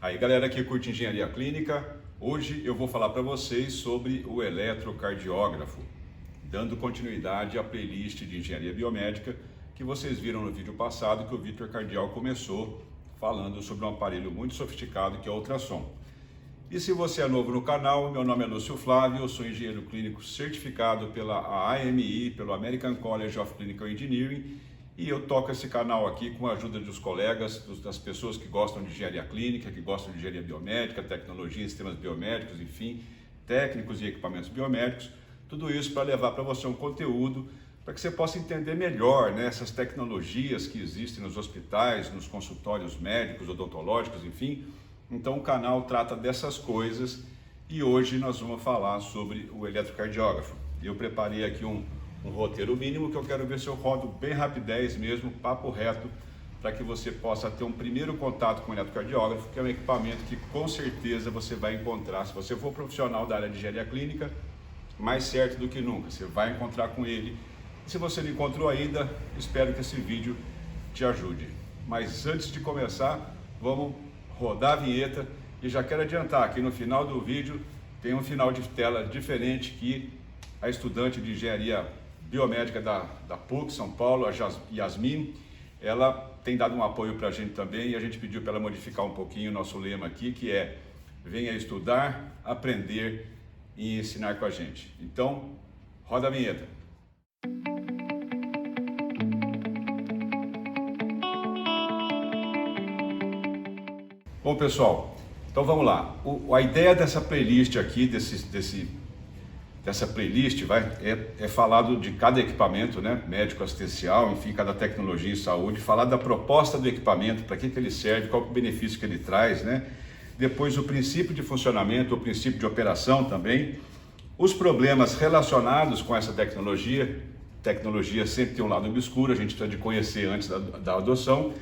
Aí galera que curte engenharia clínica, hoje eu vou falar para vocês sobre o eletrocardiógrafo, dando continuidade à playlist de engenharia biomédica que vocês viram no vídeo passado, que o Vitor Cardial começou falando sobre um aparelho muito sofisticado que é o ultrassom. E se você é novo no canal, meu nome é Lúcio Flávio, eu sou engenheiro clínico certificado pela AMI, pelo American College of Clinical Engineering, e eu toco esse canal aqui com a ajuda dos colegas, das pessoas que gostam de engenharia clínica, que gostam de engenharia biomédica, tecnologia em sistemas biomédicos, enfim, técnicos e equipamentos biomédicos, tudo isso para levar para você um conteúdo para que você possa entender melhor, né, essas tecnologias que existem nos hospitais, nos consultórios médicos, odontológicos, enfim. Então o canal trata dessas coisas e hoje nós vamos falar sobre o eletrocardiógrafo. Eu preparei aqui um roteiro mínimo que eu quero ver se eu rodo bem rapidez mesmo, papo reto, para que você possa ter um primeiro contato com o eletrocardiógrafo, que é um equipamento que com certeza você vai encontrar, se você for profissional da área de engenharia clínica, mais certo do que nunca, você vai encontrar com ele. Se você não encontrou ainda, espero que esse vídeo te ajude. Mas antes de começar, vamos rodar a vinheta e já quero adiantar que no final do vídeo tem um final de tela diferente que a estudante de engenharia biomédica da PUC São Paulo, a Yasmin, ela tem dado um apoio para a gente também e a gente pediu para ela modificar um pouquinho o nosso lema aqui, que é: venha estudar, aprender e ensinar com a gente. Então, roda a vinheta. Bom pessoal, então vamos lá. A ideia dessa playlist aqui, dessa playlist é falado de cada equipamento, né, médico assistencial, enfim, cada tecnologia em saúde, falar da proposta do equipamento, para que ele serve, qual é o benefício que ele traz, né? Depois o princípio de funcionamento, o princípio de operação também, os problemas relacionados com essa tecnologia sempre tem um lado obscuro, a gente precisa de conhecer antes da adoção,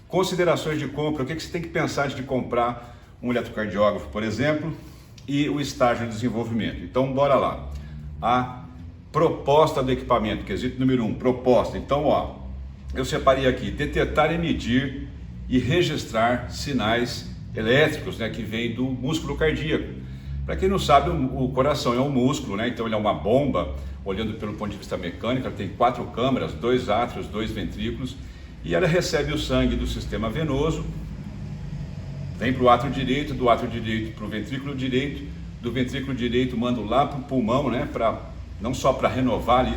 considerações de compra, o que você tem que pensar antes de comprar um eletrocardiógrafo, por exemplo, e o estágio de desenvolvimento. Então, bora lá. A proposta do equipamento, quesito número 1, proposta. Então, ó, eu separei aqui: detectar, emitir e registrar sinais elétricos, né, que vêm do músculo cardíaco. Para quem não sabe, o coração é um músculo, né, então ele é uma bomba, olhando pelo ponto de vista mecânico, ela tem 4 câmaras, 2 átrios, 2 ventrículos, e ela recebe o sangue do sistema venoso, vem para o átrio direito, do átrio direito para o ventrículo direito, do ventrículo direito manda lá para o pulmão, né, não só para renovar ali,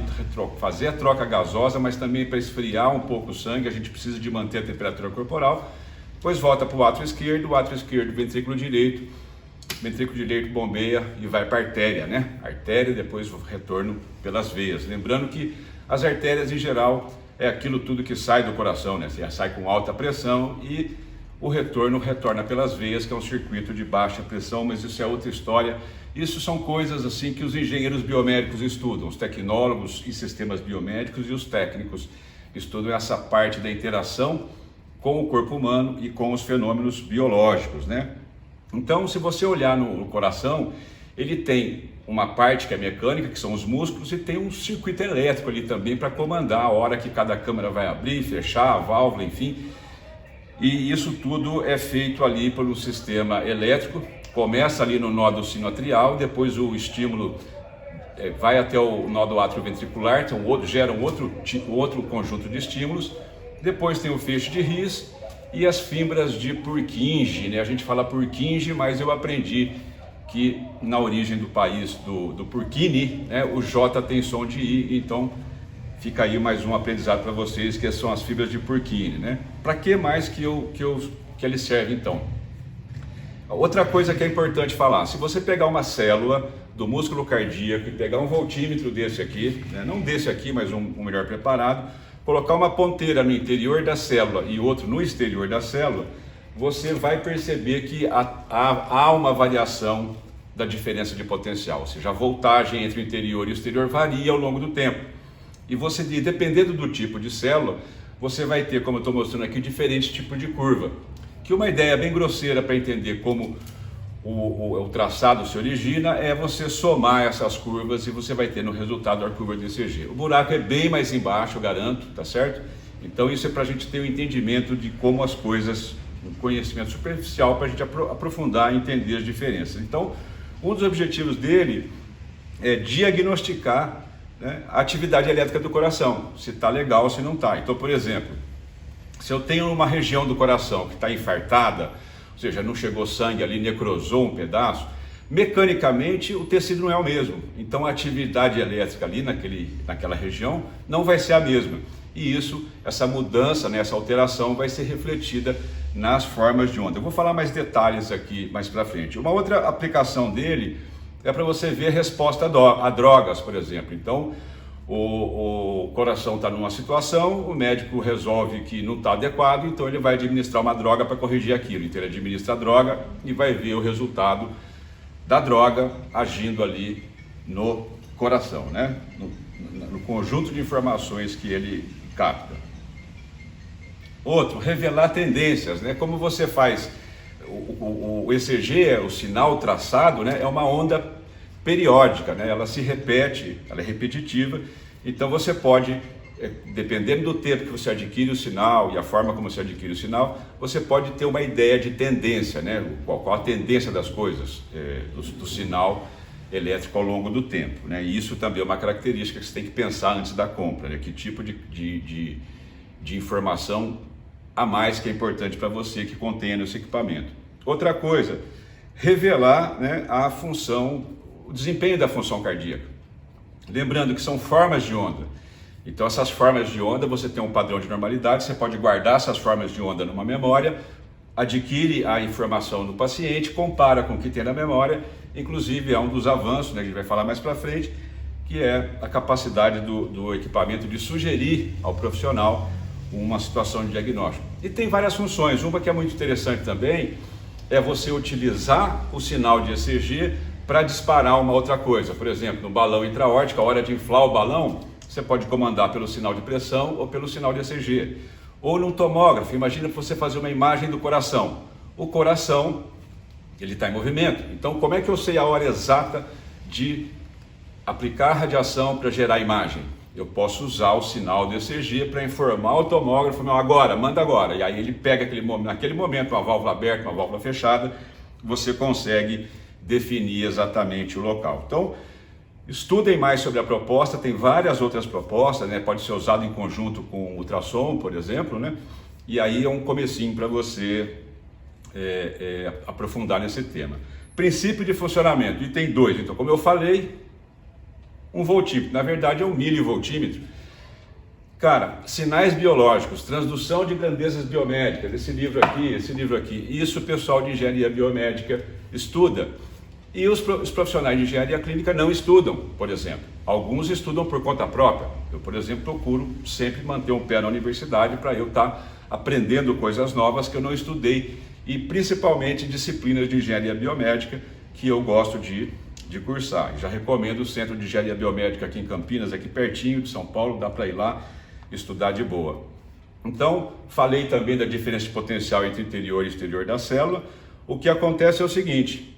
fazer a troca gasosa, mas também para esfriar um pouco o sangue. A gente precisa de manter a temperatura corporal. Depois volta para o átrio esquerdo, ventrículo direito bombeia e vai para a artéria, né? Artéria, depois o retorno pelas veias. Lembrando que as artérias em geral é aquilo tudo que sai do coração, né? Sai com alta pressão e o retorno retorna pelas veias, que é um circuito de baixa pressão, mas isso é outra história. Isso são coisas assim que os engenheiros biomédicos estudam, os tecnólogos e sistemas biomédicos e os técnicos estudam essa parte da interação com o corpo humano e com os fenômenos biológicos, né? Então, se você olhar no coração, ele tem uma parte que é mecânica, que são os músculos, e tem um circuito elétrico ali também para comandar a hora que cada câmara vai abrir, fechar, a válvula, enfim. E isso tudo é feito ali pelo sistema elétrico, começa ali no nódo sinoatrial, depois o estímulo vai até o nódo atrioventricular, então gera um outro conjunto de estímulos, depois tem o feixe de His e as fibras de Purkinje, né? A gente fala Purkinje, mas eu aprendi que na origem do país do Purkini, né, o J tem som de I, então fica aí mais um aprendizado para vocês, que são as fibras de Purkinje, né? Para que mais que ele serve então? Outra coisa que é importante falar: se você pegar uma célula do músculo cardíaco e pegar um voltímetro desse aqui, né, não desse aqui, mas um melhor preparado, colocar uma ponteira no interior da célula e outro no exterior da célula, você vai perceber que há uma variação da diferença de potencial, ou seja, a voltagem entre o interior e o exterior varia ao longo do tempo. E você, dependendo do tipo de célula, você vai ter, como eu estou mostrando aqui, diferentes tipos de curva. Que uma ideia bem grosseira para entender como o traçado se origina é você somar essas curvas e você vai ter no resultado a curva de ECG. O buraco é bem mais embaixo, eu garanto, tá certo? Então isso é para a gente ter um entendimento de como as coisas um conhecimento superficial para a gente aprofundar e entender as diferenças. Então, um dos objetivos dele é diagnosticar, né, a atividade elétrica do coração, se está legal ou se não está. Então, por exemplo, se eu tenho uma região do coração que está infartada, ou seja, não chegou sangue ali, necrosou um pedaço, mecanicamente o tecido não é o mesmo. Então a atividade elétrica ali naquela região não vai ser a mesma. E isso, essa mudança, né, essa alteração vai ser refletida nas formas de onda. Eu vou falar mais detalhes aqui mais para frente. Uma outra aplicação dele é para você ver resposta a drogas, por exemplo. Então, o coração está numa situação, o médico resolve que não está adequado, então ele vai administrar uma droga para corrigir aquilo. Então ele administra a droga e vai ver o resultado da droga agindo ali no coração, né? No conjunto de informações que ele capta. Outro, revelar tendências, né? Como você faz o ECG, o sinal traçado, né? É uma onda periódica, né? Ela se repete, ela é repetitiva, então você pode, dependendo do tempo que você adquire o sinal e a forma como você adquire o sinal, você pode ter uma ideia de tendência, né? Qual a tendência das coisas, do sinal elétrico ao longo do tempo, né? E isso também é uma característica que você tem que pensar antes da compra, né? Que tipo de informação a mais que é importante para você que contém esse equipamento. Outra coisa, revelar, né, a função, o desempenho da função cardíaca. Lembrando que são formas de onda. Então essas formas de onda, você tem um padrão de normalidade, você pode guardar essas formas de onda numa memória, adquire a informação do paciente, compara com o que tem na memória, inclusive é um dos avanços, né, que a gente vai falar mais para frente, que é a capacidade do equipamento de sugerir ao profissional uma situação de diagnóstico. E tem várias funções, uma que é muito interessante também, é você utilizar o sinal de ECG para disparar uma outra coisa. Por exemplo, no balão intra-aórtico, a hora de inflar o balão, você pode comandar pelo sinal de pressão ou pelo sinal de ECG. Ou num tomógrafo, imagina você fazer uma imagem do coração. O coração, ele está em movimento. Então, como é que eu sei a hora exata de aplicar radiação para gerar imagem? Eu posso usar o sinal do ECG para informar o tomógrafo, não, agora, manda agora. E aí ele pega naquele momento uma válvula aberta, uma válvula fechada, você consegue definir exatamente o local. Então, estudem mais sobre a proposta, tem várias outras propostas, né? Pode ser usado em conjunto com ultrassom, por exemplo, né? E aí é um comecinho para você aprofundar nesse tema. Princípio de funcionamento, e tem dois, então como eu falei, um voltímetro, na verdade é um milivoltímetro. Cara, sinais biológicos, transdução de grandezas biomédicas, esse livro aqui, isso o pessoal de engenharia biomédica estuda. E os profissionais de engenharia clínica não estudam, por exemplo. Alguns estudam por conta própria. Eu, por exemplo, procuro sempre manter um pé na universidade para eu estar aprendendo coisas novas que eu não estudei. E principalmente disciplinas de engenharia biomédica que eu gosto de cursar. Já recomendo o Centro de Engenharia Biomédica aqui em Campinas, aqui pertinho de São Paulo, dá para ir lá estudar de boa. Então, falei também da diferença de potencial entre interior e exterior da célula. O que acontece é o seguinte: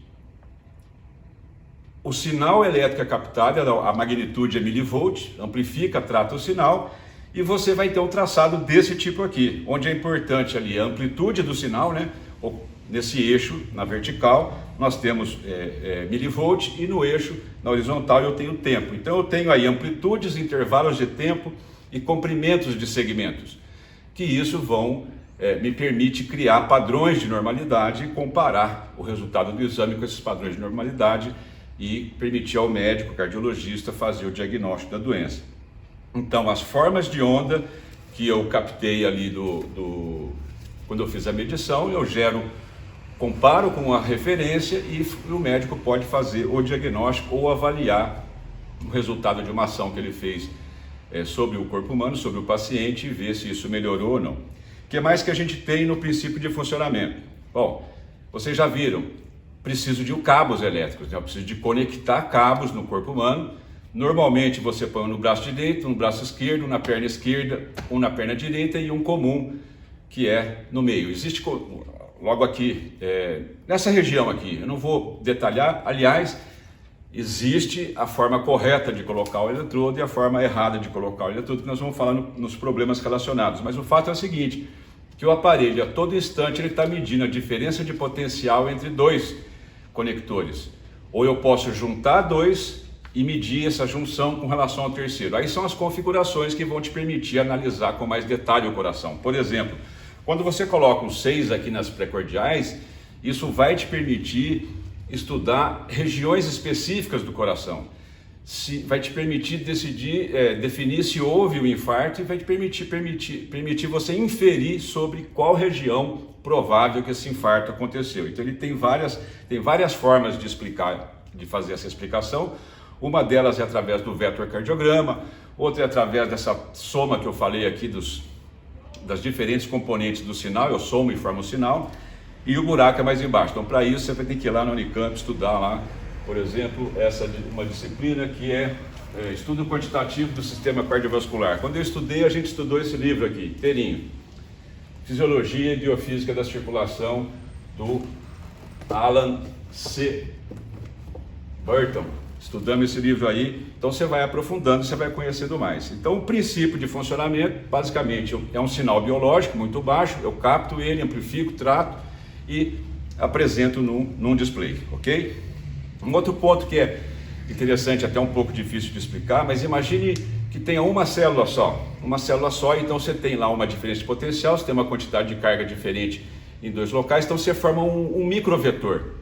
o sinal elétrico é captado, a magnitude é milivolt, amplifica, trata o sinal, e você vai ter um traçado desse tipo aqui, onde é importante ali a amplitude do sinal, né? Nesse eixo, na vertical, nós temos milivolt, e no eixo, na horizontal, eu tenho tempo. Então eu tenho aí amplitudes, intervalos de tempo e comprimentos de segmentos, que isso me permite criar padrões de normalidade e comparar o resultado do exame com esses padrões de normalidade e permitir ao médico, cardiologista, fazer o diagnóstico da doença. Então, as formas de onda que eu captei ali quando eu fiz a medição, eu comparo com a referência e o médico pode fazer o diagnóstico ou avaliar o resultado de uma ação que ele fez sobre o corpo humano, sobre o paciente, e ver se isso melhorou ou não. O que mais que a gente tem no princípio de funcionamento? Bom, vocês já viram, preciso de cabos elétricos, né? Eu preciso de conectar cabos no corpo humano. Normalmente você põe um no braço direito, um no braço esquerdo, um na perna esquerda, um na perna direita e um comum, que é no meio. Existe logo aqui, nessa região aqui, eu não vou detalhar, aliás, existe a forma correta de colocar o eletrodo e a forma errada de colocar o eletrodo, que nós vamos falar nos problemas relacionados. Mas o fato é o seguinte, que o aparelho a todo instante ele está medindo a diferença de potencial entre dois conectores. Ou eu posso juntar dois e medir essa junção com relação ao terceiro. Aí são as configurações que vão te permitir analisar com mais detalhe o coração. Por exemplo, quando você coloca um 6 aqui nas precordiais, isso vai te permitir estudar regiões específicas do coração. Vai te permitir definir se houve um infarto e vai te permitir você inferir sobre qual região provável que esse infarto aconteceu. Então ele tem várias formas de explicar, de fazer essa explicação. Uma delas é através do vetorcardiograma, outra é através dessa soma que eu falei aqui das diferentes componentes do sinal. Eu somo e formo o sinal, e o buraco é mais embaixo. Então para isso você vai ter que ir lá na Unicamp estudar lá, por exemplo, uma disciplina que é estudo quantitativo do sistema cardiovascular. Quando eu estudei, a gente estudou esse livro aqui, inteirinho. Fisiologia e Biofísica da Circulação, do Alan C. Burton. Estudamos esse livro aí, então você vai aprofundando, você vai conhecendo mais. Então o princípio de funcionamento, basicamente, é um sinal biológico muito baixo, eu capto ele, amplifico, trato e apresento num display, ok? Um outro ponto que é interessante, até um pouco difícil de explicar, mas imagine que tenha uma célula só, então você tem lá uma diferença de potencial, você tem uma quantidade de carga diferente em dois locais, então você forma um microvetor.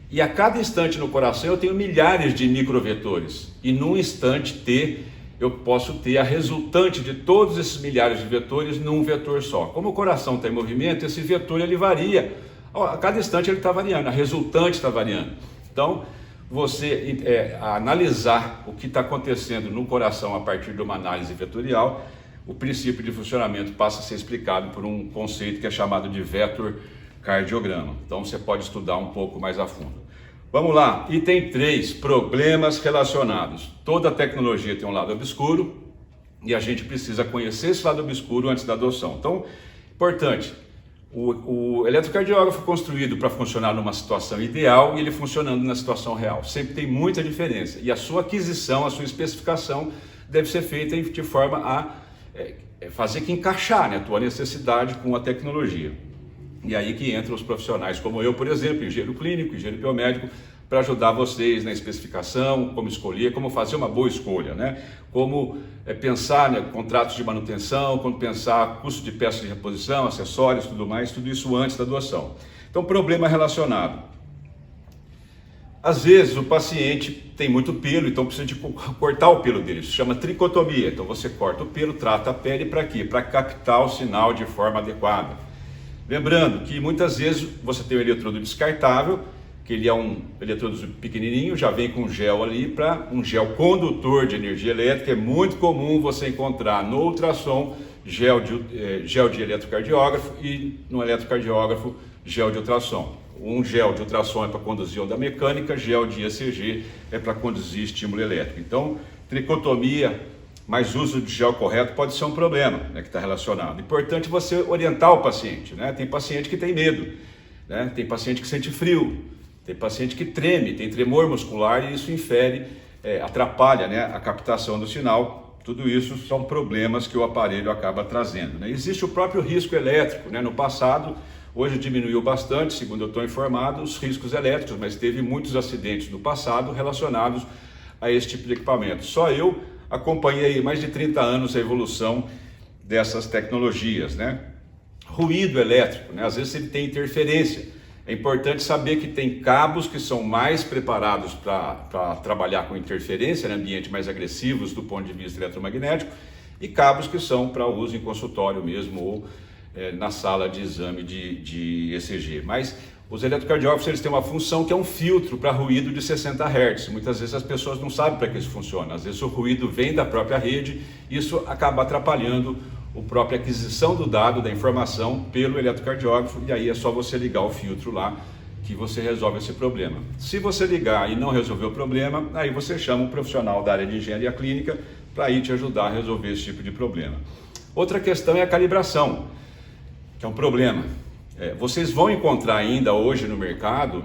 E a cada instante no coração eu tenho milhares de microvetores, e num instante T eu posso ter a resultante de todos esses milhares de vetores num vetor só. Como o coração está em movimento, esse vetor ele varia, a cada instante ele está variando, a resultante está variando. Então, você analisar o que está acontecendo no coração a partir de uma análise vetorial, o princípio de funcionamento passa a ser explicado por um conceito que é chamado de vetorcardiograma. Então você pode estudar um pouco mais a fundo. Vamos lá, item 3, problemas relacionados. Toda tecnologia tem um lado obscuro e a gente precisa conhecer esse lado obscuro antes da adoção. Então, importante. O eletrocardiógrafo foi construído para funcionar numa situação ideal e ele funcionando na situação real. Sempre tem muita diferença. E a sua aquisição, a sua especificação deve ser feita de forma a fazer que encaixar, né, a tua necessidade com a tecnologia. E aí que entram os profissionais como eu, por exemplo, engenheiro clínico, engenheiro biomédico, para ajudar vocês na especificação, como escolher, como fazer uma boa escolha, né? Como pensar, né, contratos de manutenção, como pensar custo de peças de reposição, acessórios, tudo mais, tudo isso antes da doação. Então, problema relacionado. Às vezes o paciente tem muito pelo, então precisa de cortar o pelo dele, isso se chama tricotomia. Então você corta o pelo, trata a pele para quê? Para captar o sinal de forma adequada. Lembrando que muitas vezes você tem o eletrodo descartável, que ele é um eletrodo pequenininho, já vem com gel ali, para um gel condutor de energia elétrica. É muito comum você encontrar no ultrassom gel de eletrocardiógrafo e no eletrocardiógrafo gel de ultrassom. Um gel de ultrassom é para conduzir onda mecânica, gel de ECG é para conduzir estímulo elétrico. Então, tricotomia mais uso de gel correto pode ser um problema, né, que está relacionado. Importante você orientar o paciente, né? Tem paciente que tem medo, né? Tem paciente que sente frio, tem paciente que treme, tem tremor muscular e isso atrapalha, né, a captação do sinal. Tudo isso são problemas que o aparelho acaba trazendo, né? Existe o próprio risco elétrico, né? No passado, hoje diminuiu bastante, segundo eu estou informado, os riscos elétricos, mas teve muitos acidentes no passado relacionados a esse tipo de equipamento. Só eu acompanhei mais de 30 anos a evolução dessas tecnologias, né? Ruído elétrico, né? Às vezes ele tem interferência. É importante saber que tem cabos que são mais preparados para trabalhar com interferência, em ambientes mais agressivos do ponto de vista eletromagnético, e cabos que são para uso em consultório mesmo ou na sala de exame de ECG. Mas os eletrocardiógrafos eles têm uma função que é um filtro para ruído de 60 Hz. Muitas vezes as pessoas não sabem para que isso funciona. Às vezes o ruído vem da própria rede, isso acaba atrapalhando a própria aquisição do dado, da informação pelo eletrocardiógrafo, e aí é só você ligar o filtro lá que você resolve esse problema. Se você ligar e não resolver o problema, aí você chama um profissional da área de engenharia clínica para ir te ajudar a resolver esse tipo de problema. Outra questão é a calibração, que é um problema. Vocês vão encontrar ainda hoje no mercado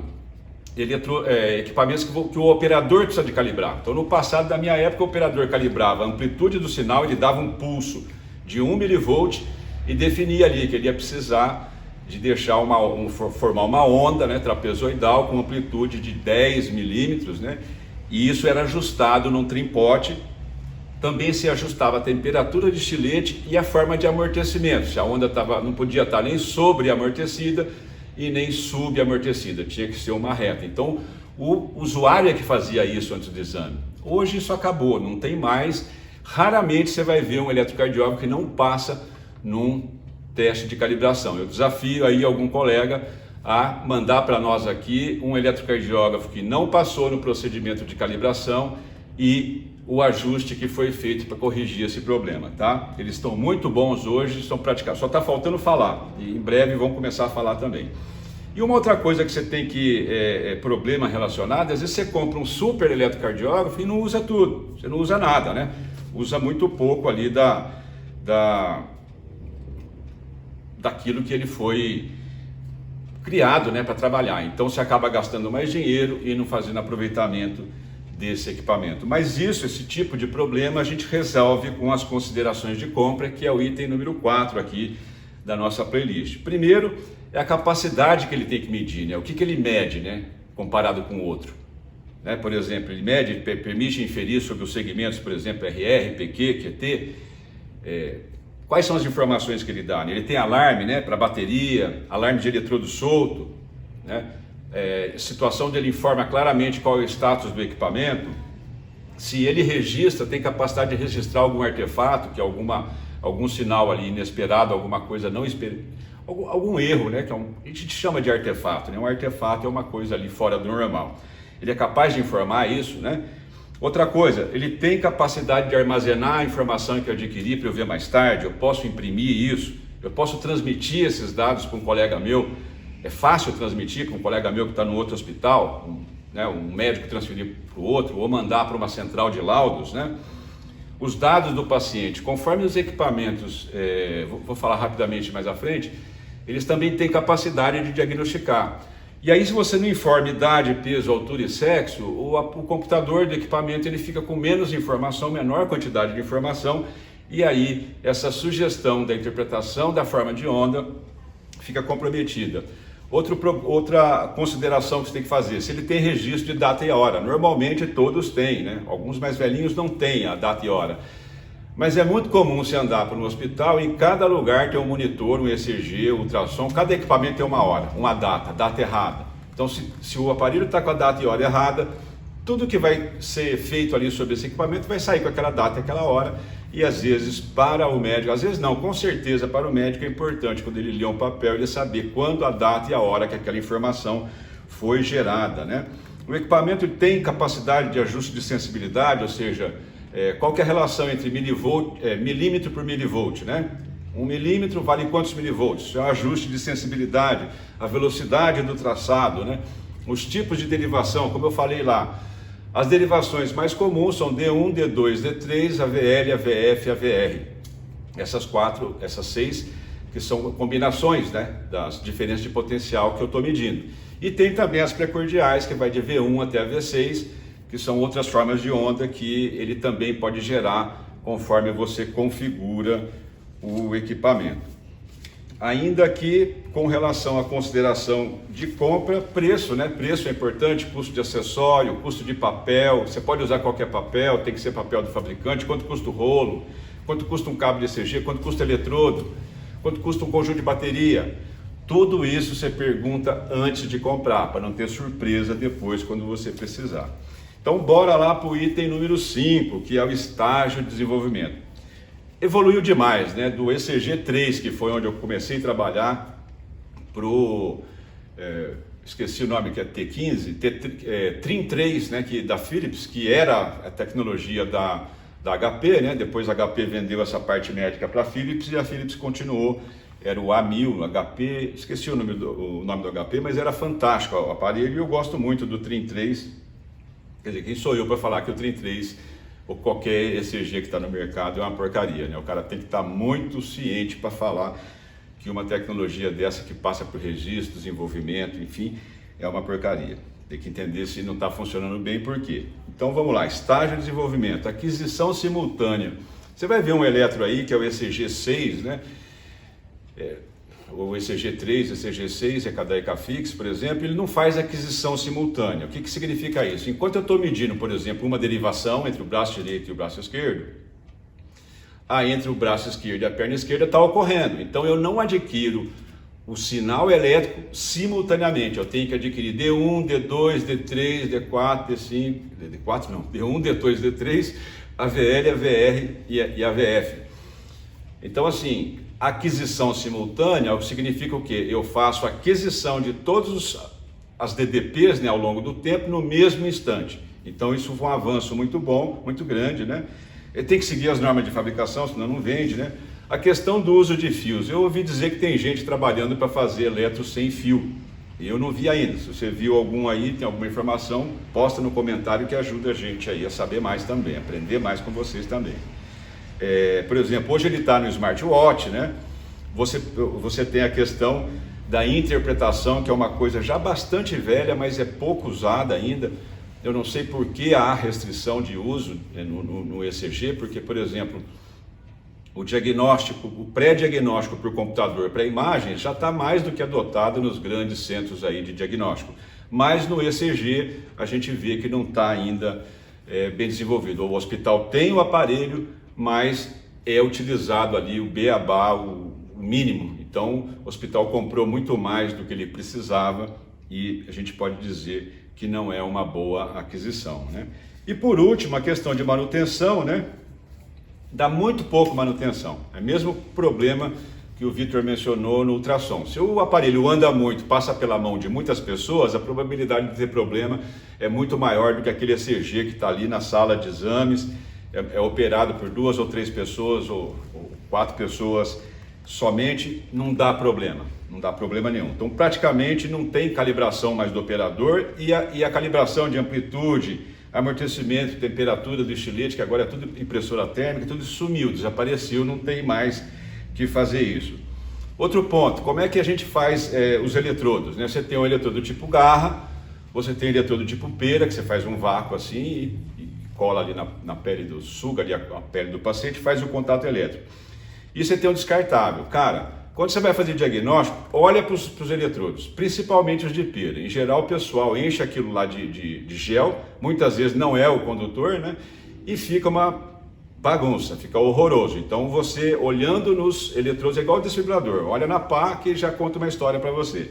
equipamentos que o operador precisa de calibrar. Então no passado, da minha época, o operador calibrava a amplitude do sinal, ele dava um pulso de 1 mV e definia ali que ele ia precisar de deixar formar uma onda, né, trapezoidal com amplitude de 10 milímetros, né, e isso era ajustado num trimpote. Também se ajustava a temperatura de estilete e a forma de amortecimento, se a onda não podia estar nem sobre-amortecida e nem subalortecida, tinha que ser uma reta. Então o usuário é que fazia isso antes do exame. Hoje isso acabou, não tem mais. Raramente você vai ver um eletrocardiógrafo que não passa num teste de calibração. Eu desafio aí algum colega a mandar para nós aqui um eletrocardiógrafo que não passou no procedimento de calibração e o ajuste que foi feito para corrigir esse problema, tá? Eles estão muito bons hoje, estão praticando, só está faltando falar, e em breve vão começar a falar também. E uma outra coisa que você tem problema relacionado, às vezes você compra um super eletrocardiógrafo e não usa tudo, você não usa nada, né? Usa muito pouco ali daquilo que ele foi criado, né, para trabalhar. Então você acaba gastando mais dinheiro e não fazendo aproveitamento desse equipamento. Mas esse tipo de problema a gente resolve com as considerações de compra, que é o item número 4 aqui da nossa playlist. Primeiro é a capacidade que ele tem que medir, né? O que ele mede, né, comparado com o outro, né? Por exemplo, ele permite inferir sobre os segmentos, por exemplo, RR, PQ, QT. Quais são as informações que ele dá, né? Ele tem alarme, né, para bateria, alarme de eletrodo solto, né? Situação dele informa claramente qual é o status do equipamento. Se ele registra, tem capacidade de registrar algum artefato, que é algum sinal ali inesperado, alguma coisa não esperada, algum erro, né? Que a gente chama de artefato, né? Um artefato é uma coisa ali fora do normal. Ele é capaz de informar isso, né? Outra coisa, ele tem capacidade de armazenar a informação que eu adquiri para eu ver mais tarde. Eu posso imprimir isso, eu posso transmitir esses dados para um colega meu. É fácil transmitir para um colega meu que está no outro hospital, um médico transferir para o outro, ou mandar para uma central de laudos, né? Os dados do paciente, conforme os equipamentos, vou falar rapidamente mais à frente, eles também têm capacidade de diagnosticar. E aí, se você não informa idade, peso, altura e sexo, o computador do equipamento ele fica com menos informação, menor quantidade de informação, e aí essa sugestão da interpretação da forma de onda fica comprometida. Outra consideração que você tem que fazer, se ele tem registro de data e hora. Normalmente todos têm, né? Alguns mais velhinhos não têm a data e hora. Mas é muito comum você andar para um hospital e em cada lugar tem um monitor, um ECG, um ultrassom, cada equipamento tem uma hora, uma data errada. Então se o aparelho está com a data e hora errada, tudo que vai ser feito ali sobre esse equipamento vai sair com aquela data e aquela hora. E às vezes para o médico, às vezes não, com certeza para o médico é importante quando ele lê um papel ele saber quando a data e a hora que aquela informação foi gerada, né? O equipamento tem capacidade de ajuste de sensibilidade, ou seja, qual que é a relação entre milímetro por milivolt, né? 1 milímetro vale quantos milivolts? Isso é o ajuste de sensibilidade, a velocidade do traçado, né? Os tipos de derivação, como eu falei lá, as derivações mais comuns são D1, D2, D3, AVL, AVF, AVR. Essas 6 que são combinações, né, das diferenças de potencial que eu estou medindo. E tem também as precordiais, que vai de V1 até a V6, que são outras formas de onda que ele também pode gerar conforme você configura o equipamento. Ainda aqui, com relação à consideração de compra, preço, né? Preço é importante, custo de acessório, custo de papel. Você pode usar qualquer papel, tem que ser papel do fabricante. Quanto custa o rolo? Quanto custa um cabo de ECG? Quanto custa eletrodo? Quanto custa um conjunto de bateria? Tudo isso você pergunta antes de comprar, para não ter surpresa depois quando você precisar. Então, bora lá para o item número 5, que é o estágio de desenvolvimento. Evoluiu demais, né? Do ECG3, que foi onde eu comecei a trabalhar, esqueci o nome, que é T15, Trim3, né? Da Philips, que era a tecnologia da HP, né? Depois a HP vendeu essa parte médica para a Philips e a Philips continuou, era o A1000, HP, esqueci o nome do HP, mas era fantástico o aparelho e eu gosto muito do Trim3. Quer dizer, quem sou eu para falar que o Trim3 ou qualquer ECG que está no mercado é uma porcaria, né? O cara tem que estar muito ciente para falar que uma tecnologia dessa que passa por registro, desenvolvimento, enfim, é uma porcaria. Tem que entender se não está funcionando bem, por quê. Então vamos lá, estágio de desenvolvimento, aquisição simultânea. Você vai ver um eletro aí, que é o ECG6, né? o ECG3, ECG6, EKDA-EKFix, por exemplo, ele não faz aquisição simultânea. O que significa isso? Enquanto eu estou medindo, por exemplo, uma derivação entre o braço direito e o braço esquerdo, entre o braço esquerdo e a perna esquerda está ocorrendo. Então eu não adquiro o sinal elétrico simultaneamente. Eu tenho que adquirir D1, D2, D3, D4, D5, D4 não, D1, D2, D3, AVL, AVR e AVF. Então assim, aquisição simultânea significa o quê? Eu faço aquisição de todas as DDPs, né, ao longo do tempo no mesmo instante. Então isso foi um avanço muito bom, muito grande, né? Ele tem que seguir as normas de fabricação, senão não vende, né? A questão do uso de fios. Eu ouvi dizer que tem gente trabalhando para fazer eletro sem fio. E eu não vi ainda. Se você viu algum aí, tem alguma informação, posta no comentário que ajuda a gente aí a saber mais também, aprender mais com vocês também. Por exemplo, hoje ele está no smartwatch, né? Você tem a questão da interpretação, que é uma coisa já bastante velha, mas é pouco usada ainda. Eu não sei por que há restrição de uso no ECG, porque, por exemplo, o diagnóstico, o pré-diagnóstico por computador para imagem já está mais do que adotado nos grandes centros aí de diagnóstico. Mas no ECG a gente vê que não está ainda bem desenvolvido. O hospital tem o aparelho, mas é utilizado ali o beabá, o mínimo. Então o hospital comprou muito mais do que ele precisava e a gente pode dizer que não é uma boa aquisição, né? E por último, a questão de manutenção, né? Dá muito pouco manutenção. É o mesmo problema que o Vitor mencionou no ultrassom. Se o aparelho anda muito, passa pela mão de muitas pessoas, a probabilidade de ter problema é muito maior do que aquele ECG que está ali na sala de exames, é operado por 2 ou 3 pessoas ou 4 pessoas somente, não dá problema nenhum. Então praticamente não tem calibração mais do operador e a calibração de amplitude, amortecimento, temperatura do estilete, que agora é tudo impressora térmica, tudo sumiu, desapareceu, não tem mais que fazer isso. Outro ponto, como é que a gente faz os eletrodos, né? Você tem um eletrodo tipo garra, você tem eletrodo tipo pera, que você faz um vácuo assim e cola ali na pele suga ali a pele do paciente, faz o contato elétrico. E você tem um descartável. Cara, quando você vai fazer diagnóstico, olha para os eletrodos, principalmente os de pera. Em geral, o pessoal enche aquilo lá de gel, muitas vezes não é o condutor, né? E fica uma bagunça, fica horroroso. Então, você olhando nos eletrodos, é igual o desfibrilador, olha na pá que já conta uma história para você.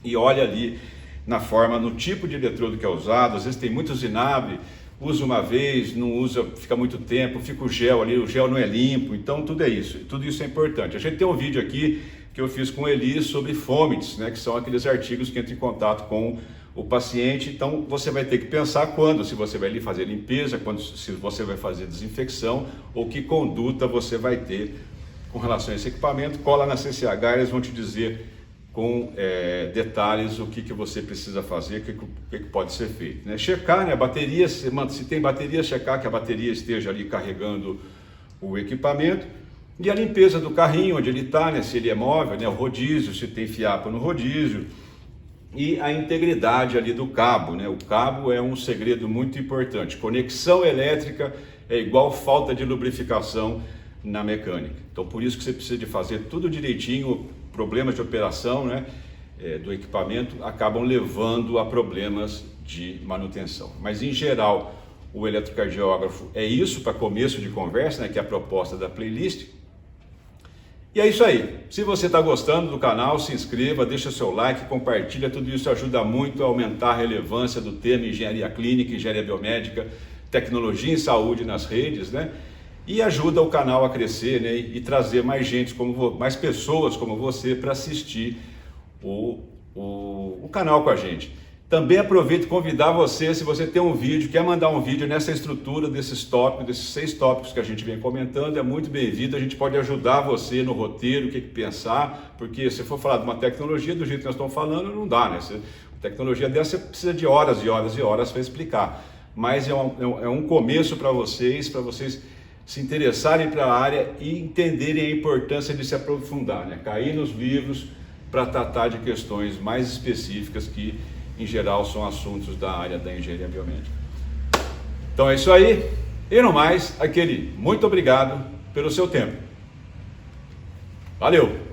E olha ali na forma, no tipo de eletrodo que é usado, às vezes tem muito Zinabre, usa uma vez, não usa, fica muito tempo, fica o gel ali, o gel não é limpo, então tudo isso é importante. A gente tem um vídeo aqui que eu fiz com o Eli sobre fomites, né, que são aqueles artigos que entram em contato com o paciente, então você vai ter que pensar quando, se você vai ali fazer limpeza, se você vai fazer desinfecção, ou que conduta você vai ter com relação a esse equipamento. Cola na CCH, eles vão te dizer com detalhes o que você precisa fazer, o que pode ser feito, né? Checar, né, a bateria, se tem bateria, checar que a bateria esteja ali carregando o equipamento, e a limpeza do carrinho, onde ele está, né, se ele é móvel, né, o rodízio, se tem fiapo no rodízio, e a integridade ali do cabo, né? O cabo é um segredo muito importante. Conexão elétrica é igual falta de lubrificação na mecânica. Então por isso que você precisa de fazer tudo direitinho. Problemas de operação, né, do equipamento acabam levando a problemas de manutenção. Mas em geral o eletrocardiógrafo é isso para começo de conversa, né, que é a proposta da playlist. E é isso aí. Se você está gostando do canal, se inscreva, deixa seu like, compartilha, tudo isso ajuda muito a aumentar a relevância do tema engenharia clínica, engenharia biomédica, tecnologia em saúde nas redes, né? E ajuda o canal a crescer, né? E trazer mais gente, mais pessoas como você para assistir o canal com a gente. Também aproveito e convidar você, se você tem um vídeo, quer mandar um vídeo nessa estrutura desses tópicos, desses 6 tópicos que a gente vem comentando, é muito bem-vindo, a gente pode ajudar você no roteiro, o que pensar, porque se for falar de uma tecnologia do jeito que nós estamos falando, não dá, né? Tecnologia dessa você precisa de horas e horas e horas para explicar, mas é um começo para vocês se interessarem para a área e entenderem a importância de se aprofundar, né? Cair nos livros para tratar de questões mais específicas que em geral são assuntos da área da engenharia biomédica. Então é isso aí, e no mais, muito obrigado pelo seu tempo. Valeu!